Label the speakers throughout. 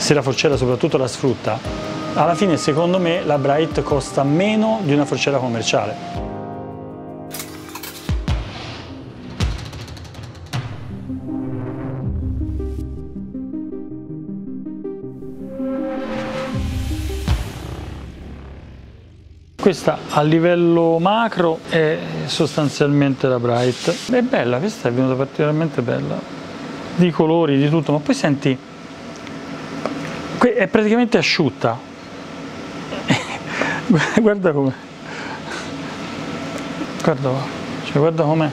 Speaker 1: se la forcella soprattutto la sfrutta, alla fine secondo me la Bright costa meno di una forcella commerciale. Questa a livello macro è sostanzialmente la Bright. È bella, questa è venuta particolarmente bella, di colori, di tutto, ma poi senti, è praticamente asciutta. Guarda com'è, guarda com'è,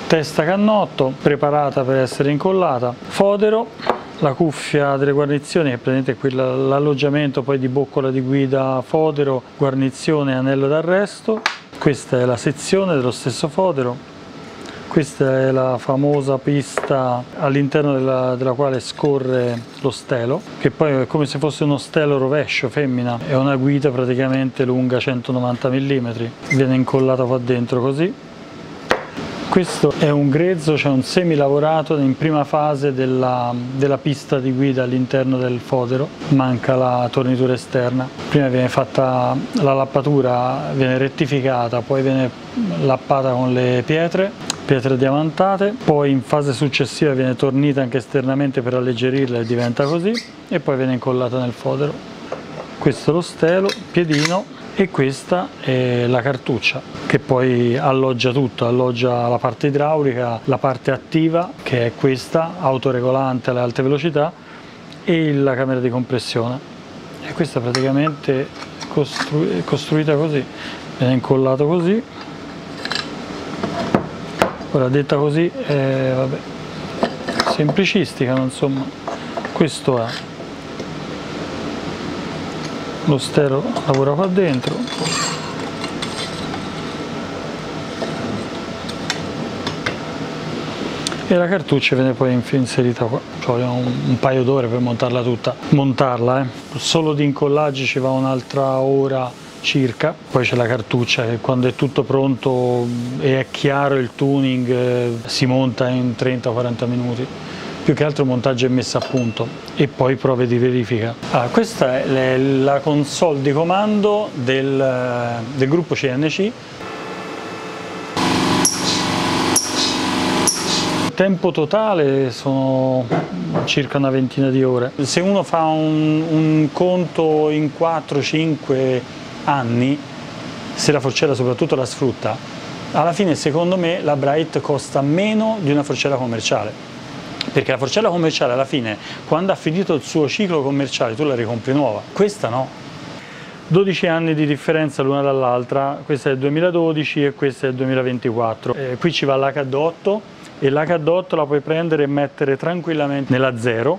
Speaker 1: testa cannotto, preparata per essere incollata, fodero. La cuffia delle guarnizioni, che praticamente è l'alloggiamento poi di boccola di guida, fodero, guarnizione e anello d'arresto. Questa è la sezione dello stesso fodero. Questa è la famosa pista all'interno della quale scorre lo stelo, che poi è come se fosse uno stelo rovescio femmina. È una guida praticamente lunga 190 mm, viene incollata qua dentro così. Questo è un grezzo, cioè un semilavorato in prima fase della pista di guida all'interno del fodero, manca la tornitura esterna. Prima viene fatta la lappatura, viene rettificata, poi viene lappata con le pietre diamantate, poi in fase successiva viene tornita anche esternamente per alleggerirla e diventa così, e poi viene incollata nel fodero. Questo è lo stelo, piedino. E questa è la cartuccia, che poi alloggia tutto, alloggia la parte idraulica, la parte attiva, che è questa, autoregolante alle alte velocità, e la camera di compressione. E questa praticamente è costruita così, viene incollato così. Ora, detta così è vabbè, semplicistica, ma insomma, questo è. Lo stelo lavora qua dentro, e la cartuccia viene poi inserita qua. Ci vogliono un paio d'ore per montarla tutta. Solo di incollaggi ci va un'altra ora circa. Poi c'è la cartuccia che quando è tutto pronto e è chiaro il tuning si monta in 30-40 minuti. Più che altro montaggio e messa a punto, e poi prove di verifica. Questa è la console di comando del gruppo CNC. Il tempo totale sono circa una ventina di ore. Se uno fa un conto in 4-5 anni, se la forcella soprattutto la sfrutta, alla fine secondo me la Bright costa meno di una forcella commerciale. Perché la forcella commerciale alla fine, quando ha finito il suo ciclo commerciale, tu la ricompri nuova. Questa no. 12 anni di differenza l'una dall'altra, questa è il 2012 e questa è il 2024. Qui ci va l'H8 e l'H8 la puoi prendere e mettere tranquillamente nella 0,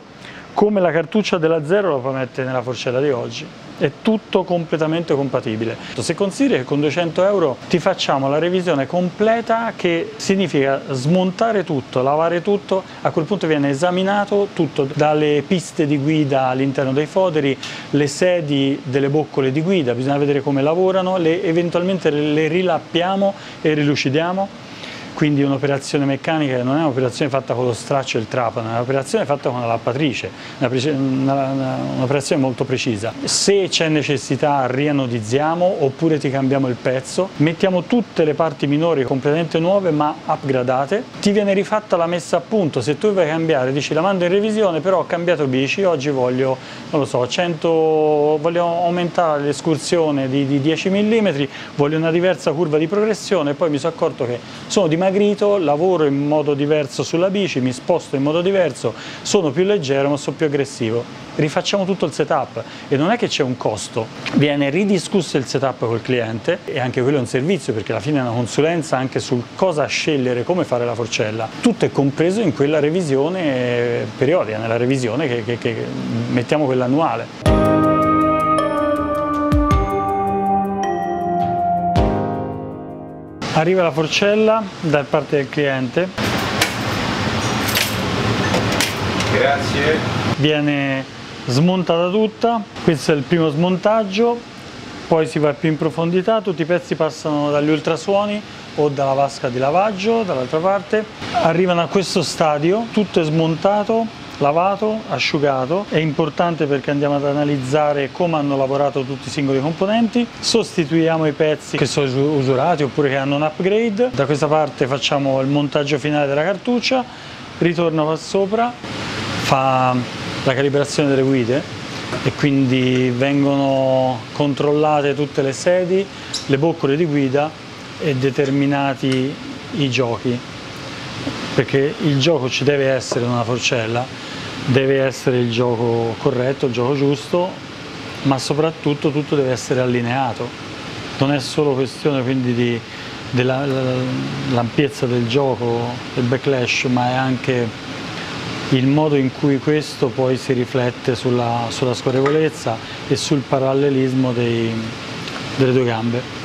Speaker 1: come la cartuccia della 0 la puoi mettere nella forcella di oggi. È tutto completamente compatibile. Se consideri che con 200 euro ti facciamo la revisione completa, che significa smontare tutto, lavare tutto, a quel punto viene esaminato tutto, dalle piste di guida all'interno dei foderi, le sedi delle boccole di guida, bisogna vedere come lavorano, eventualmente le rilappiamo e rilucidiamo. Quindi un'operazione meccanica che non è un'operazione fatta con lo straccio e il trapano, è un'operazione fatta con la lappatrice, un'operazione molto precisa. Se c'è necessità rianodizziamo oppure ti cambiamo il pezzo, mettiamo tutte le parti minori completamente nuove ma upgradate, ti viene rifatta la messa a punto. Se tu vuoi cambiare, dici la mando in revisione, però ho cambiato bici, oggi voglio, non lo so, voglio aumentare l'escursione di 10 mm, voglio una diversa curva di progressione, e poi mi sono accorto che sono dimagrito, lavoro in modo diverso sulla bici, mi sposto in modo diverso, sono più leggero ma sono più aggressivo. Rifacciamo tutto il setup, e non è che c'è un costo, viene ridiscusso il setup col cliente, e anche quello è un servizio, perché alla fine è una consulenza anche sul cosa scegliere, come fare la forcella. Tutto è compreso in quella revisione periodica, nella revisione che mettiamo quella annuale. Arriva la forcella da parte del cliente.
Speaker 2: Grazie.
Speaker 1: Viene smontata tutta, questo è il primo smontaggio, poi si va più in profondità, tutti i pezzi passano dagli ultrasuoni o dalla vasca di lavaggio dall'altra parte, arrivano a questo stadio, tutto è smontato, lavato, asciugato. È importante perché andiamo ad analizzare come hanno lavorato tutti i singoli componenti. Sostituiamo i pezzi che sono usurati oppure che hanno un upgrade. Da questa parte facciamo il montaggio finale della cartuccia, ritorno qua sopra, fa la calibrazione delle guide e quindi vengono controllate tutte le sedi, le boccole di guida e determinati i giochi, perché il gioco ci deve essere in una forcella, deve essere il gioco corretto, il gioco giusto, ma soprattutto tutto deve essere allineato. Non è solo questione quindi dell'ampiezza del gioco, del backlash, ma è anche il modo in cui questo poi si riflette sulla scorrevolezza e sul parallelismo delle due gambe.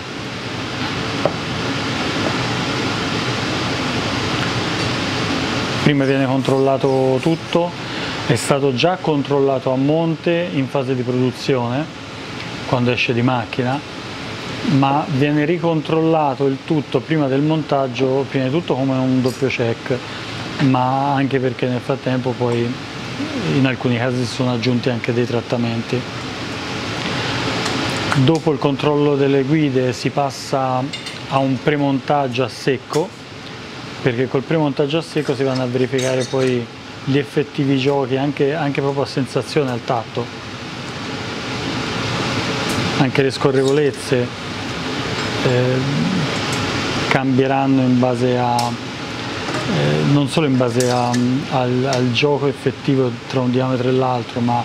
Speaker 1: Prima viene controllato tutto, è stato già controllato a monte in fase di produzione, quando esce di macchina, ma viene ricontrollato il tutto prima del montaggio, prima di tutto come un doppio check, ma anche perché nel frattempo poi in alcuni casi si sono aggiunti anche dei trattamenti. Dopo il controllo delle guide si passa a un premontaggio a secco, perché col premontaggio a secco si vanno a verificare poi gli effettivi giochi anche proprio a sensazione, al tatto. Anche le scorrevolezze cambieranno in base non solo in base al gioco effettivo tra un diametro e l'altro, ma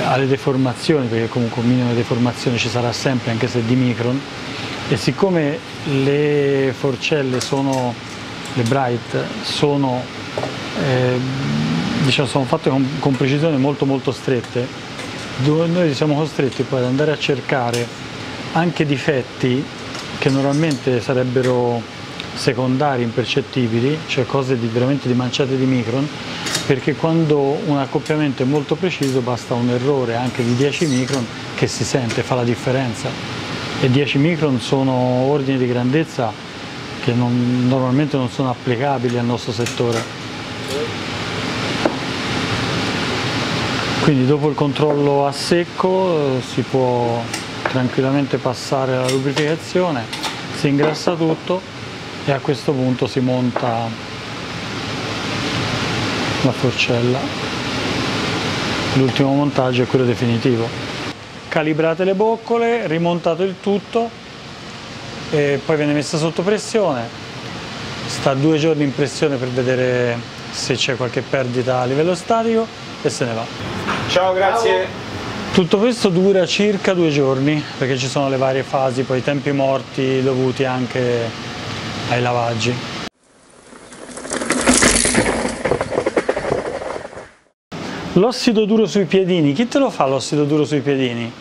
Speaker 1: alle deformazioni, perché comunque un minimo di deformazione ci sarà sempre, anche se di micron. E siccome le forcelle le Bright sono fatte con precisione molto strette, noi siamo costretti poi ad andare a cercare anche difetti che normalmente sarebbero secondari, impercettibili, cioè cose veramente di manciate di micron, perché quando un accoppiamento è molto preciso basta un errore anche di 10 micron che si sente, fa la differenza, e 10 micron sono ordini di grandezza che normalmente non sono applicabili al nostro settore. Quindi dopo il controllo a secco si può tranquillamente passare alla lubrificazione, si ingrassa tutto e a questo punto si monta la forcella. L'ultimo montaggio è quello definitivo. Calibrate le boccole, rimontato il tutto e poi viene messa sotto pressione, sta 2 giorni in pressione per vedere se c'è qualche perdita a livello statico e se ne va.
Speaker 2: Ciao, grazie.
Speaker 1: Tutto questo dura circa 2 giorni perché ci sono le varie fasi, poi i tempi morti dovuti anche ai lavaggi. L'ossido duro sui piedini, chi te lo fa l'ossido duro sui piedini?